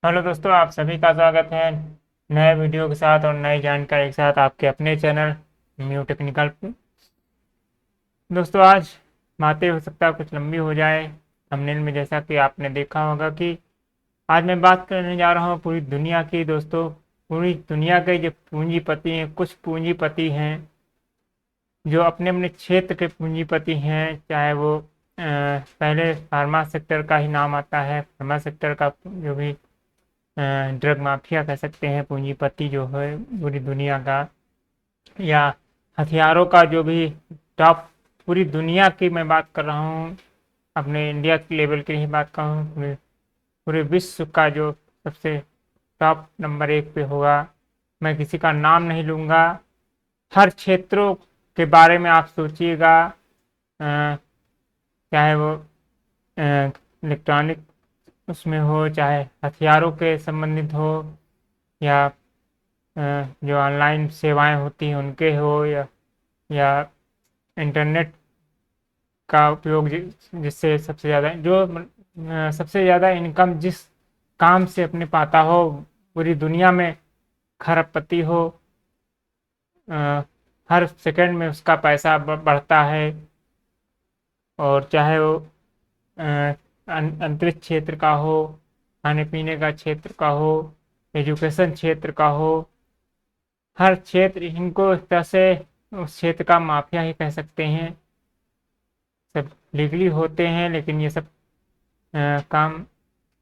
Hello दोस्तों, आप सभी का स्वागत है नए वीडियो के साथ और नई जानकारी के साथ आपके अपने चैनल म्यू टेक्निकल पे। दोस्तों, आज बातें हो सकता है कुछ लंबी हो जाए। थंबनेल में जैसा कि आपने देखा होगा कि आज मैं बात करने जा रहा हूँ पूरी दुनिया की। दोस्तों, पूरी दुनिया के जो पूंजीपति हैं, कुछ पूंजीपति हैं जो अपने अपने क्षेत्र के पूंजीपति हैं। चाहे वो पहले फार्मा सेक्टर का ही नाम आता है, फार्मा सेक्टर का जो भी ड्रग माफिया कह सकते हैं, पूंजीपति जो है पूरी दुनिया का, या हथियारों का जो भी टॉप, पूरी दुनिया की मैं बात कर रहा हूँ, अपने इंडिया के लेवल की ही बात कर रहा हूँ। पूरे पूरे विश्व का जो सबसे टॉप नंबर 1 पे होगा, मैं किसी का नाम नहीं लूँगा। हर क्षेत्रों के बारे में आप सोचिएगा, चाहे वो इलेक्ट्रॉनिक उसमें हो, चाहे हथियारों के संबंधित हो, या जो ऑनलाइन सेवाएं होती हैं उनके हो, या इंटरनेट का उपयोग जिससे सबसे ज़्यादा सबसे ज़्यादा इनकम जिस काम से अपने पाता हो, पूरी दुनिया में खरबपति हो। अ, हर सेकंड में उसका पैसा बढ़ता है। और चाहे वो अंतरिक्ष क्षेत्र का हो, खाने पीने का क्षेत्र का हो, एजुकेशन क्षेत्र का हो, हर क्षेत्र इनको एक तरह से उस क्षेत्र का माफिया ही कह सकते हैं। सब लीगली होते हैं, लेकिन ये सब काम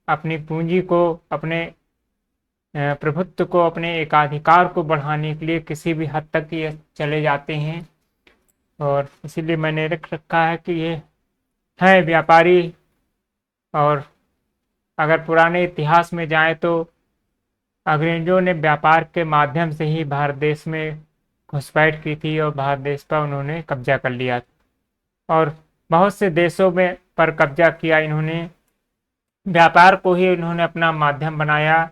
अपनी पूंजी को, अपने प्रभुत्व को, अपने एकाधिकार को बढ़ाने के लिए किसी भी हद तक ये चले जाते हैं। और इसीलिए मैंने रख रखा है कि ये है व्यापारी। और अगर पुराने इतिहास में जाएं तो अंग्रेजों ने व्यापार के माध्यम से ही भारत देश में घुसपैठ की थी और भारत देश पर उन्होंने कब्जा कर लिया। और बहुत से देशों में पर कब्जा किया इन्होंने, व्यापार को ही इन्होंने अपना माध्यम बनाया।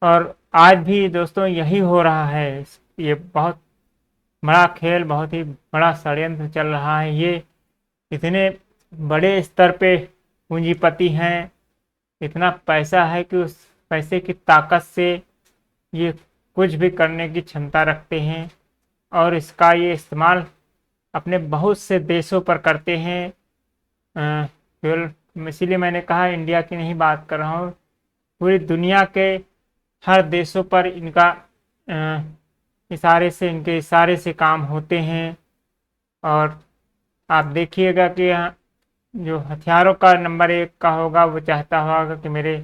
और आज भी दोस्तों यही हो रहा है। ये बहुत बड़ा खेल, बहुत ही बड़ा षड्यंत्र चल रहा है। ये इतने बड़े स्तर पे पूंजीपति हैं, इतना पैसा है कि उस पैसे की ताकत से ये कुछ भी करने की क्षमता रखते हैं। और इसका ये इस्तेमाल अपने बहुत से देशों पर करते हैं। केवल इसीलिए मैंने कहा इंडिया की नहीं बात कर रहा हूँ, पूरी दुनिया के हर देशों पर इनका इनके इशारे से काम होते हैं। और आप देखिएगा कि यहाँ जो हथियारों का नंबर 1 का होगा वो चाहता होगा कि मेरे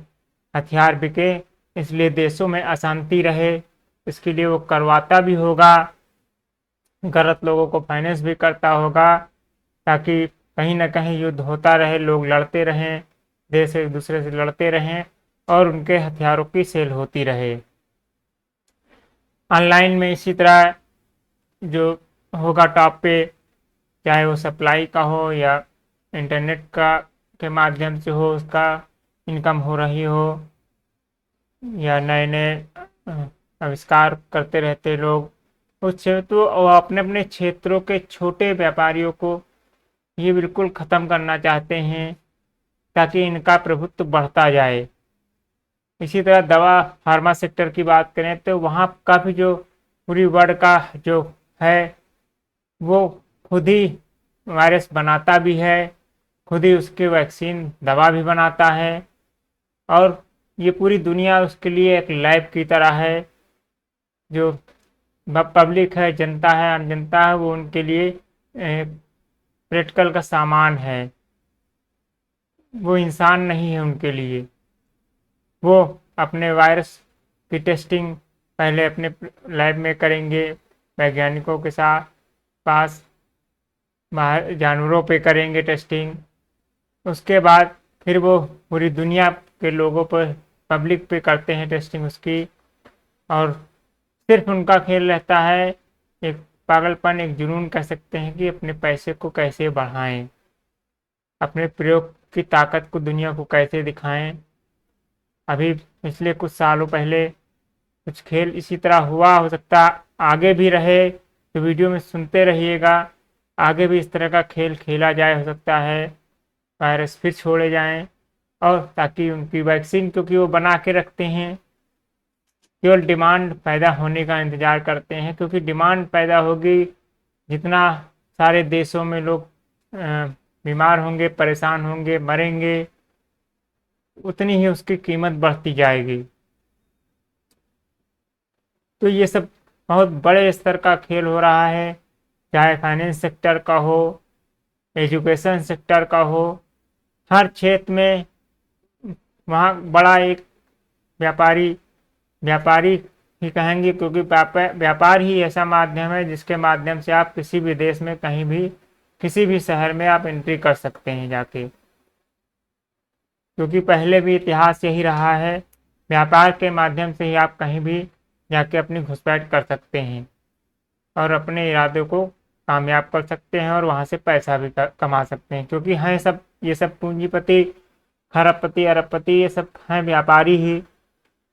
हथियार बिके, इसलिए देशों में अशांति रहे, इसके लिए वो करवाता भी होगा, गलत लोगों को फाइनेंस भी करता होगा, ताकि कहीं ना कहीं युद्ध होता रहे, लोग लड़ते रहें, देश एक दूसरे से लड़ते रहें और उनके हथियारों की सेल होती रहे। ऑनलाइन में इसी तरह जो होगा टॉप पे, चाहे वो सप्लाई का हो या इंटरनेट का के माध्यम से हो, उसका इनकम हो रही हो, या नए नए आविष्कार करते रहते लोग उस क्षेत्र, और अपने अपने क्षेत्रों के छोटे व्यापारियों को ये बिल्कुल ख़त्म करना चाहते हैं ताकि इनका प्रभुत्व बढ़ता जाए। इसी तरह दवा फार्मा सेक्टर की बात करें तो वहाँ का भी जो पूरी वर्ल्ड का जो है, वो खुद ही वायरस बनाता भी है, खुद ही उसके वैक्सीन दवा भी बनाता है। और ये पूरी दुनिया उसके लिए एक लैब की तरह है। जो पब्लिक है, जनता है, आम जनता है, वो उनके लिए प्रैक्टिकल का सामान है, वो इंसान नहीं है उनके लिए। वो अपने वायरस की टेस्टिंग पहले अपने लैब में करेंगे, वैज्ञानिकों के साथ पास, बाहर जानवरों पे करेंगे टेस्टिंग, उसके बाद फिर वो पूरी दुनिया के लोगों पर, पब्लिक पे करते हैं टेस्टिंग उसकी। और सिर्फ उनका खेल रहता है, एक पागलपन, एक जुनून कह सकते हैं कि अपने पैसे को कैसे बढ़ाएं, अपने प्रयोग की ताकत को दुनिया को कैसे दिखाएं। अभी पिछले कुछ सालों पहले कुछ खेल इसी तरह हुआ, हो सकता आगे भी रहे, तो वीडियो में सुनते रहिएगा। आगे भी इस तरह का खेल खेला जाए, हो सकता है वायरस फिर छोड़े जाएं। और ताकि उनकी वैक्सीन, क्योंकि वो बना के रखते हैं, केवल डिमांड पैदा होने का इंतज़ार करते हैं, क्योंकि डिमांड पैदा होगी, जितना सारे देशों में लोग बीमार होंगे, परेशान होंगे, मरेंगे, उतनी ही उसकी कीमत बढ़ती जाएगी। तो ये सब बहुत बड़े स्तर का खेल हो रहा है, चाहे फाइनेंस सेक्टर का हो, एजुकेशन सेक्टर का हो, हर क्षेत्र में वहाँ बड़ा एक व्यापारी व्यापारी ही कहेंगे, क्योंकि व्यापार ही ऐसा माध्यम है जिसके माध्यम से आप किसी भी देश में कहीं भी, किसी भी शहर में आप एंट्री कर सकते हैं जाके, क्योंकि पहले भी इतिहास यही रहा है, व्यापार के माध्यम से ही आप कहीं भी जाके अपनी घुसपैठ कर सकते हैं और अपने इरादों को कामयाब कर सकते हैं और वहाँ से पैसा भी कमा सकते हैं, क्योंकि हैं सब, ये सब पूंजीपति, खरबपति, अरबपति, ये सब हैं व्यापारी ही।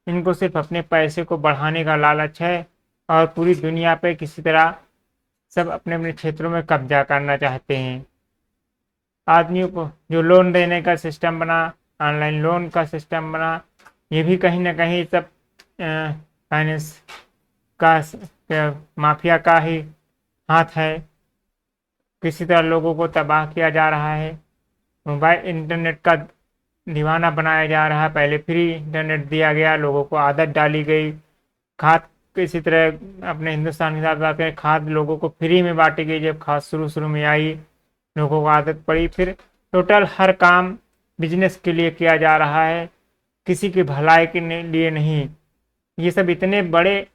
इनको सिर्फ अपने पैसे को बढ़ाने का लालच है और पूरी दुनिया पे किसी तरह सब अपने अपने क्षेत्रों में कब्जा करना चाहते हैं। आदमियों को जो लोन देने का सिस्टम बना, ऑनलाइन लोन का सिस्टम बना, ये भी कहीं ना कहीं सब फाइनेंस का माफिया का ही हाथ है। किसी तरह लोगों को तबाह किया जा रहा है, मोबाइल इंटरनेट का दीवाना बनाया जा रहा है। पहले फ्री इंटरनेट दिया गया, लोगों को आदत डाली गई, खाद किसी तरह अपने हिंदुस्तान के साथ बात करें, खाद लोगों को फ्री में बांटी गई। जब खाद शुरू शुरू में आई, लोगों को आदत पड़ी, फिर टोटल हर काम बिजनेस के लिए किया जा रहा है, किसी की भलाई के लिए नहीं। ये सब इतने बड़े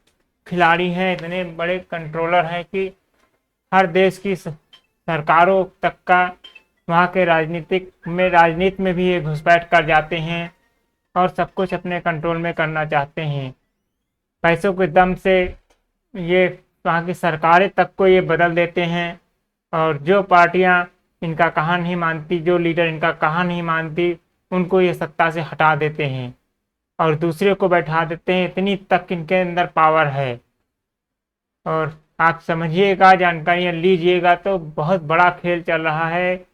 खिलाड़ी हैं, इतने बड़े कंट्रोलर हैं कि हर देश की सरकारों तक का वहाँ के राजनीति में भी ये घुसपैठ कर जाते हैं और सब कुछ अपने कंट्रोल में करना चाहते हैं। पैसों के दम से ये वहाँ की सरकारें तक को ये बदल देते हैं और जो पार्टियाँ इनका कहा नहीं मानती, जो लीडर इनका कहा नहीं मानती, उनको ये सत्ता से हटा देते हैं और दूसरे को बैठा देते हैं। इतनी तक इनके अंदर पावर है और आप समझिएगा, जानकारियाँ लीजिएगा तो बहुत बड़ा खेल चल रहा है।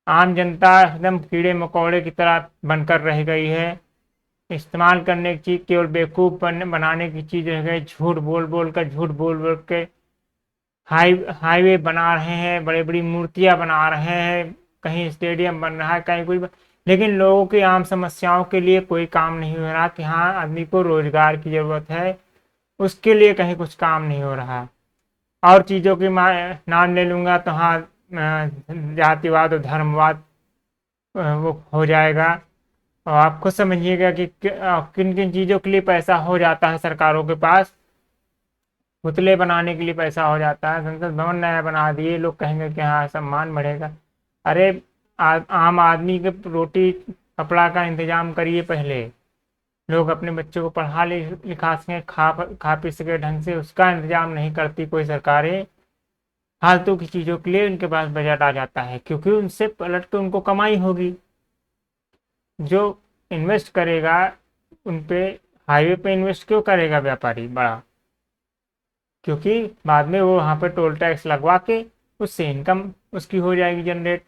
आम जनता एकदम कीड़े मकोड़े की तरह बनकर रह गई है। इस्तेमाल करने की चीज़ केवल बेवकूफ़ बनाने की चीज़ रह गई। झूठ बोल बोल के हाईवे बना रहे हैं, बड़ी बड़ी मूर्तियां बना रहे हैं, कहीं स्टेडियम बन रहा है, कहीं कुछ, लेकिन लोगों की आम समस्याओं के लिए कोई काम नहीं हो रहा कि हाँ आदमी को रोजगार की ज़रूरत है, उसके लिए कहीं कुछ काम नहीं हो रहा। और चीज़ों की नाम ले लूँगा तो हाँ, जातिवाद और धर्मवाद वो हो जाएगा। और आप खुद समझिएगा कि किन किन चीज़ों के लिए पैसा हो जाता है सरकारों के पास। पुतले बनाने के लिए पैसा हो जाता है, संसद भवन नया बना दिए, लोग कहेंगे कि हाँ सम्मान बढ़ेगा। अरे आम आदमी के रोटी कपड़ा का इंतजाम करिए पहले, लोग अपने बच्चों को पढ़ा लिखा सकें, खा पी सके ढंग से, उसका इंतजाम नहीं करती कोई सरकारें। फालतू की चीज़ों के लिए उनके पास बजट आ जाता है, क्योंकि उनसे पलट के उनको कमाई होगी। जो इन्वेस्ट करेगा उन पे, हाईवे पे इन्वेस्ट क्यों करेगा व्यापारी बड़ा? क्योंकि बाद में वो वहाँ पर टोल टैक्स लगवा के उससे इनकम उसकी हो जाएगी जनरेट,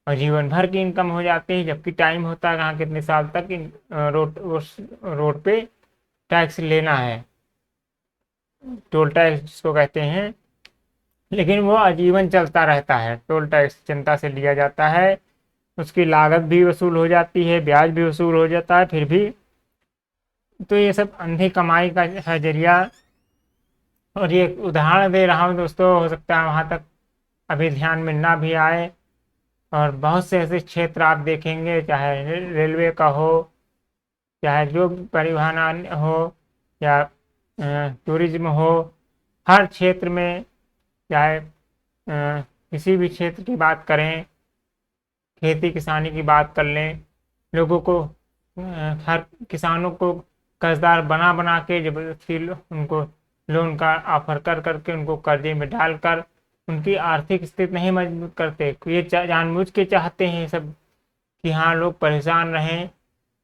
और जीवन भर की इनकम हो जाती है। जबकि टाइम होता है कहाँ, कितने साल तक इन रोड पे टैक्स लेना है, टोल टैक्स जिसको कहते हैं, लेकिन वो आजीवन चलता रहता है। टोल टैक्स जनता से लिया जाता है, उसकी लागत भी वसूल हो जाती है, ब्याज भी वसूल हो जाता है, फिर भी तो ये सब अंधी कमाई का है जरिया। और ये उदाहरण दे रहा हूँ दोस्तों, हो सकता है वहाँ तक अभी ध्यान में ना भी आए। और बहुत से ऐसे क्षेत्र आप देखेंगे, चाहे रेलवे का हो, चाहे जो परिवहन हो, या टूरिज्म हो, हर क्षेत्र में, चाहे किसी भी क्षेत्र की बात करें, खेती किसानी की बात कर लें, लोगों को हर किसानों को कर्जदार बना बना के जबरदस्ती उनको लोन का ऑफर कर करके उनको कर्जे में डालकर उनकी आर्थिक स्थिति नहीं मजबूत करते। ये जानबूझ के चाहते हैं सब कि हाँ लोग परेशान रहें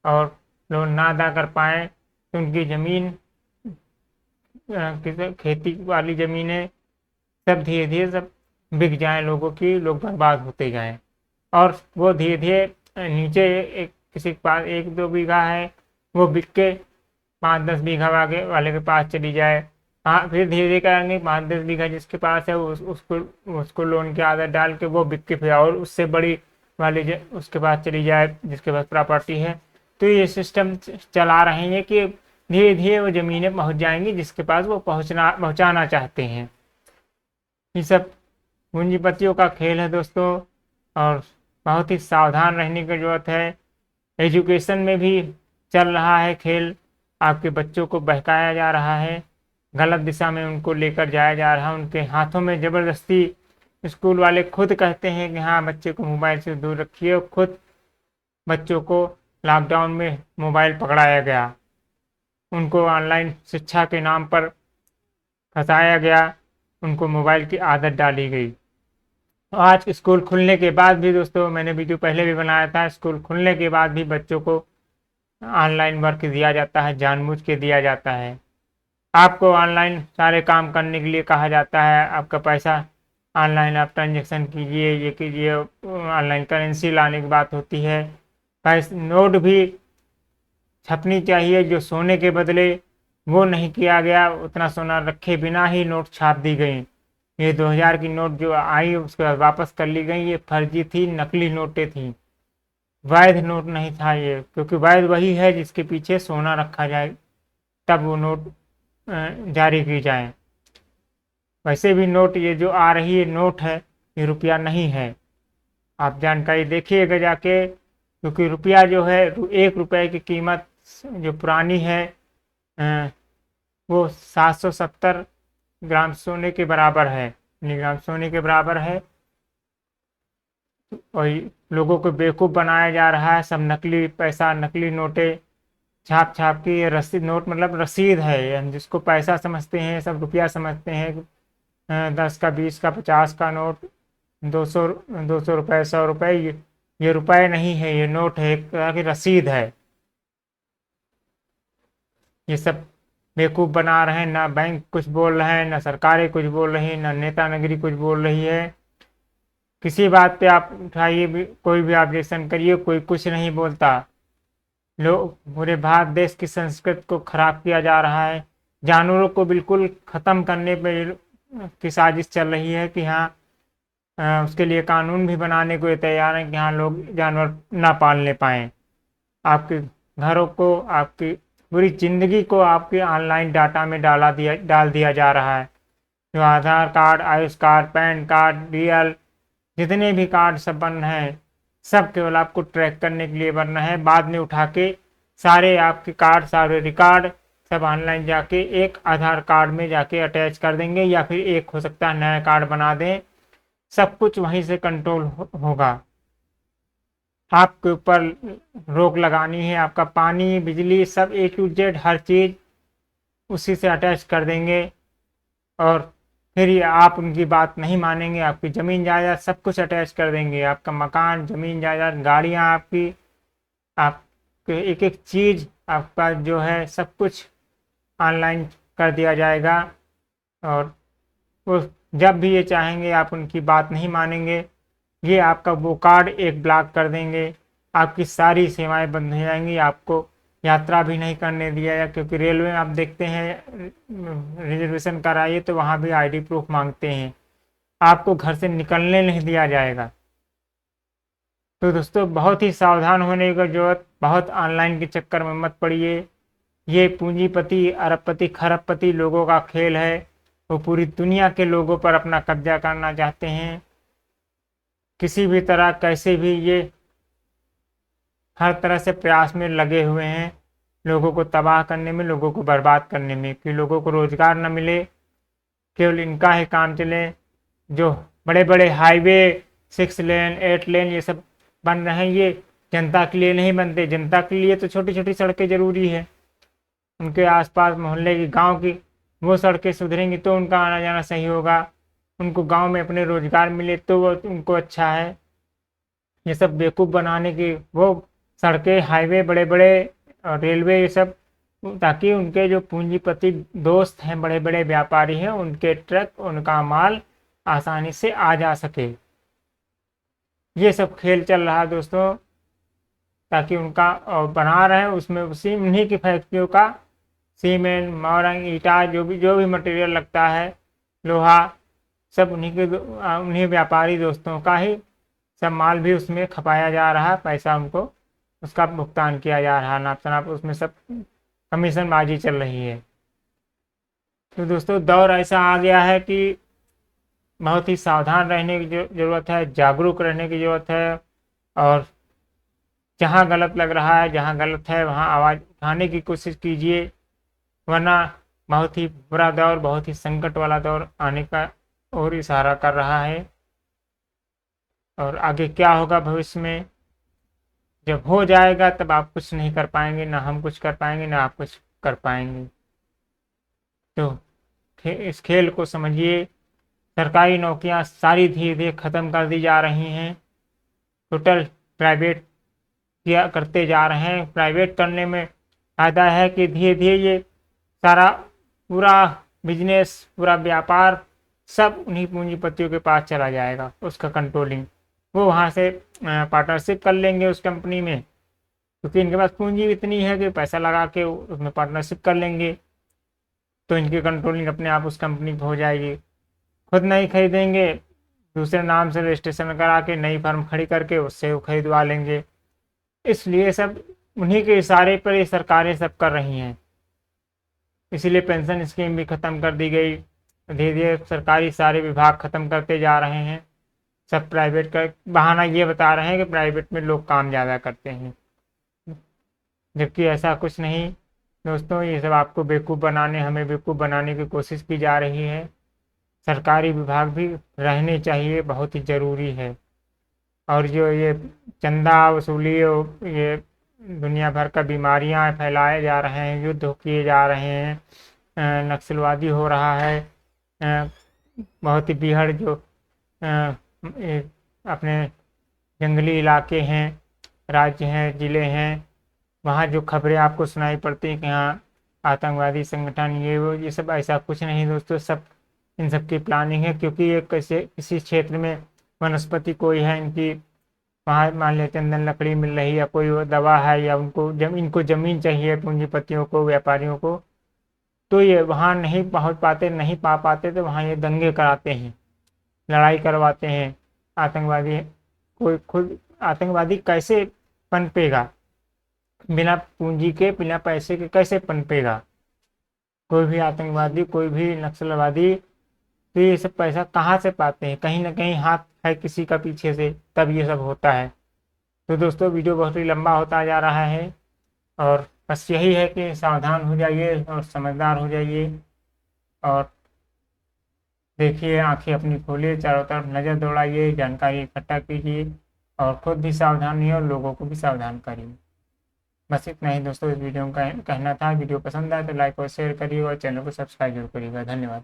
और लोन ना अदा कर पाएँ, तो उनकी ज़मीन, खेती वाली ज़मीनें सब धीरे धीरे सब बिक जाएं लोगों की, लोग बर्बाद होते जाएं और वो धीरे धीरे नीचे एक किसी के पास 1-2 बीघा है वो बिक के 5-10 बीघा वाले के पास चली जाए। हाँ, फिर धीरे धीरे करेंगे 5-10 बीघा जिसके पास है उसको लोन की आदत डाल के वो बिक के फिर और उससे बड़ी वाली उसके पास चली जाए जिसके पास प्रॉपर्टी है। तो ये सिस्टम चला रहे हैं कि धीरे धीरे वो ज़मीनें पहुंच जाएंगी जिसके पास वो पहुंचाना चाहते हैं। ये सब पूंजीपतियों का खेल है दोस्तों, और बहुत ही सावधान रहने की जरूरत है। एजुकेशन में भी चल रहा है खेल, आपके बच्चों को बहकाया जा रहा है, गलत दिशा में उनको लेकर जाया जा रहा है, उनके हाथों में ज़बरदस्ती। स्कूल वाले खुद कहते हैं कि हाँ बच्चे को मोबाइल से दूर रखिए, और खुद बच्चों को लॉकडाउन में मोबाइल पकड़ाया गया, उनको ऑनलाइन शिक्षा के नाम पर फंसाया गया, उनको मोबाइल की आदत डाली गई। आज स्कूल खुलने के बाद भी दोस्तों, मैंने वीडियो पहले भी बनाया था, स्कूल खुलने के बाद भी बच्चों को ऑनलाइन वर्क दिया जाता है, जानबूझ के दिया जाता है। आपको ऑनलाइन सारे काम करने के लिए कहा जाता है, आपका पैसा ऑनलाइन आप ट्रांजेक्शन कीजिए, ये कीजिए, ऑनलाइन करेंसी लाने की बात होती है। पैसे नोट भी छपनी चाहिए, जो सोने के बदले वो नहीं किया गया, उतना सोना रखे बिना ही नोट छाप दी गई। ये 2000 की नोट जो आई उसके बाद वापस कर ली गई, ये फर्जी थी, नकली नोटें थी, वैध नोट नहीं था ये, क्योंकि वैध वही है जिसके पीछे सोना रखा जाए तब वो नोट जारी की जाए। वैसे भी नोट ये जो आ रही है नोट है, ये रुपया नहीं है, आप जानकारी देखिएगा जाके, क्योंकि रुपया जो है 1 रुपये की कीमत जो पुरानी है वो 770 ग्राम सोने के बराबर है, मिलीग्राम सोने के बराबर है। और लोगों को बेवकूफ़ बनाया जा रहा है, सब नकली पैसा, नकली नोटें छाप छाप के। ये रसीद, नोट मतलब रसीद है, ये जिसको पैसा समझते हैं सब रुपया समझते हैं। 10 का, 20 का, 50 का नोट, 200 रुपये, 100 रुपये, ये रुपये नहीं है, ये नोट है, एक तरह की रसीद है। ये सब बेवकूफ़ बना रहे हैं, ना बैंक कुछ बोल रहे हैं, ना सरकारें कुछ बोल रही हैं, ना नेता नगरी कुछ बोल रही है। किसी बात पे आप उठाइए भी, कोई भी ऑब्जेक्शन करिए, कोई कुछ नहीं बोलता। लोग, पूरे भारत देश की संस्कृति को खराब किया जा रहा है, जानवरों को बिल्कुल ख़त्म करने पे की साजिश चल रही है कि हाँ उसके लिए कानून भी बनाने को ये तैयार हैं कि हाँ लोग जानवर ना पालने पाएँ। आपके घरों को, आपकी पूरी ज़िंदगी को आपके ऑनलाइन डाटा में डाल दिया जा रहा है। जो Aadhaar card, Ayush card, PAN card, DL, जितने भी कार्ड सब बन रहे हैं, सब केवल आपको ट्रैक करने के लिए बन रहे हैं। बाद में उठा के सारे आपके कार्ड, सारे रिकॉर्ड सब ऑनलाइन जाके एक आधार कार्ड में जाके अटैच कर देंगे, या फिर एक हो सकता है नया कार्ड बना दें, सब कुछ वहीं से कंट्रोल होगा। आपके ऊपर रोक लगानी है, आपका पानी, बिजली, सब A to Z हर चीज़ उसी से अटैच कर देंगे, और फिर ये आप उनकी बात नहीं मानेंगे, आपकी ज़मीन जायदाद सब कुछ अटैच कर देंगे, आपका मकान, ज़मीन जायदाद, गाड़ियाँ आपकी, आपके एक एक चीज़ आपका जो है सब कुछ ऑनलाइन कर दिया जाएगा। और वो जब भी ये चाहेंगे आप उनकी बात नहीं मानेंगे, ये आपका वो कार्ड एक ब्लॉक कर देंगे, आपकी सारी सेवाएं बंद हो जाएंगी, आपको यात्रा भी नहीं करने दिया जाए। क्योंकि रेलवे में आप देखते हैं रिजर्वेशन कराइए तो वहाँ भी आईडी प्रूफ मांगते हैं, आपको घर से निकलने नहीं दिया जाएगा। तो दोस्तों बहुत ही सावधान होने की जरूरत, बहुत ऑनलाइन के चक्कर में मत पड़िए। ये पूंजीपति, अरबपति, खरबपति लोगों का खेल है, वो पूरी दुनिया के लोगों पर अपना कब्जा करना चाहते हैं। किसी भी तरह, कैसे भी, ये हर तरह से प्रयास में लगे हुए हैं लोगों को तबाह करने में, लोगों को बर्बाद करने में, कि लोगों को रोजगार न मिले, केवल इनका ही काम चले। जो बड़े बड़े हाईवे 6 लेन 8 लेन ये सब बन रहे हैं, ये जनता के लिए नहीं बनते। जनता के लिए तो छोटी छोटी सड़कें ज़रूरी है, उनके आसपास मोहल्ले की, गांव की वो सड़कें सुधरेंगी तो उनका आना जाना सही होगा, उनको गांव में अपने रोजगार मिले तो वो उनको अच्छा है। ये सब बेवकूफ़ बनाने की वो सड़कें, हाईवे, बड़े बड़े रेलवे, ये सब ताकि उनके जो पूंजीपति दोस्त हैं, बड़े बड़े व्यापारी हैं, उनके ट्रक, उनका माल आसानी से आ जा सके। ये सब खेल चल रहा है दोस्तों। ताकि उनका बना रहे हैं उसमें उसी उन्हीं की फैक्ट्रियों का सीमेंट, मोरंग, ईटा, जो भी मटेरियल लगता है, लोहा, सब उन्हीं व्यापारी दोस्तों का ही सब माल भी उसमें खपाया जा रहा है, पैसा उनको उसका भुगतान किया जा रहा है, नाप शनाप उसमें सब कमीशनबाजी चल रही है। तो दोस्तों दौर ऐसा आ गया है कि बहुत ही सावधान रहने की जरूरत है, जागरूक रहने की जरूरत है, और जहाँ गलत लग रहा है, जहाँ गलत है वहाँ आवाज़ उठाने की कोशिश कीजिए, वरना बहुत ही बुरा दौर, बहुत ही संकट वाला दौर आने का और इशारा कर रहा है। और आगे क्या होगा भविष्य में, जब हो जाएगा तब आप कुछ नहीं कर पाएंगे, ना हम कुछ कर पाएंगे, ना आप कुछ कर पाएंगे। तो इस खेल को समझिए। सरकारी नौकरियां सारी धीरे धीरे ख़त्म कर दी जा रही हैं, टोटल प्राइवेट किया करते जा रहे हैं। प्राइवेट करने में फ़ायदा है कि धीरे धीरे ये सारा पूरा बिजनेस, पूरा व्यापार सब उन्हीं पूंजीपतियों के पास चला जाएगा, उसका कंट्रोलिंग। वो वहाँ से पार्टनरशिप कर लेंगे उस कंपनी में, क्योंकि इनके पास पूंजी इतनी है कि पैसा लगा के उसमें पार्टनरशिप कर लेंगे, तो इनकी कंट्रोलिंग अपने आप उस कंपनी पर हो जाएगी। खुद नहीं खरीदेंगे, दूसरे नाम से रजिस्ट्रेशन करा के नई फर्म खड़ी करके उससे वो खरीदवा लेंगे। इसलिए सब उन्हीं के इशारे पर ये सरकारें सब कर रही हैं। इसीलिए पेंशन स्कीम भी ख़त्म कर दी गई, धीरे धीरे सरकारी सारे विभाग ख़त्म करते जा रहे हैं, सब प्राइवेट का बहाना ये बता रहे हैं कि प्राइवेट में लोग काम ज़्यादा करते हैं, जबकि ऐसा कुछ नहीं दोस्तों। ये सब आपको बेवकूफ़ बनाने, हमें बेवकूफ़ बनाने की कोशिश की जा रही है। सरकारी विभाग भी रहने चाहिए, बहुत ही ज़रूरी है। और जो ये चंदा वसूली, ये दुनिया भर का बीमारियां फैलाए जा रहे हैं, युद्ध किए जा रहे हैं, नक्सलवादी हो रहा है, बहुत ही बीहड़ जो अपने जंगली इलाके हैं, राज्य हैं, ज़िले हैं, वहाँ जो खबरें आपको सुनाई पड़ती हैं कि हाँ आतंकवादी संगठन ये सब, ऐसा कुछ नहीं दोस्तों। सब इन सब की प्लानिंग है, क्योंकि ये किसी क्षेत्र में वनस्पति कोई है इनकी, वहाँ मान लिया चंदन लकड़ी मिल रही है, या कोई वो दवा है, या इनको ज़मीन चाहिए पूंजीपतियों को, व्यापारियों को, तो ये वहाँ नहीं पहुँच पाते, नहीं पा पाते, तो वहाँ ये दंगे कराते हैं, लड़ाई करवाते हैं। आतंकवादी कोई खुद आतंकवादी कैसे पनपेगा, बिना पूंजी के, बिना पैसे के कैसे पनपेगा कोई भी आतंकवादी, कोई भी नक्सलवादी। तो ये सब पैसा कहाँ से पाते हैं, कहीं ना कहीं हाथ है किसी का पीछे से, तब ये सब होता है। तो दोस्तों वीडियो बहुत ही लंबा होता जा रहा है, और बस यही है कि सावधान हो जाइए और समझदार हो जाइए, और देखिए, आंखें अपनी खोलिए, चारों तरफ नज़र दौड़ाइए, जानकारी इकट्ठा कीजिए, और खुद भी सावधान रहिए और लोगों को भी सावधान करिए। बस इतना ही दोस्तों इस वीडियो में कहना था। वीडियो पसंद आए तो लाइक और शेयर करिए, और चैनल को सब्सक्राइब जरूर करिएगा। धन्यवाद।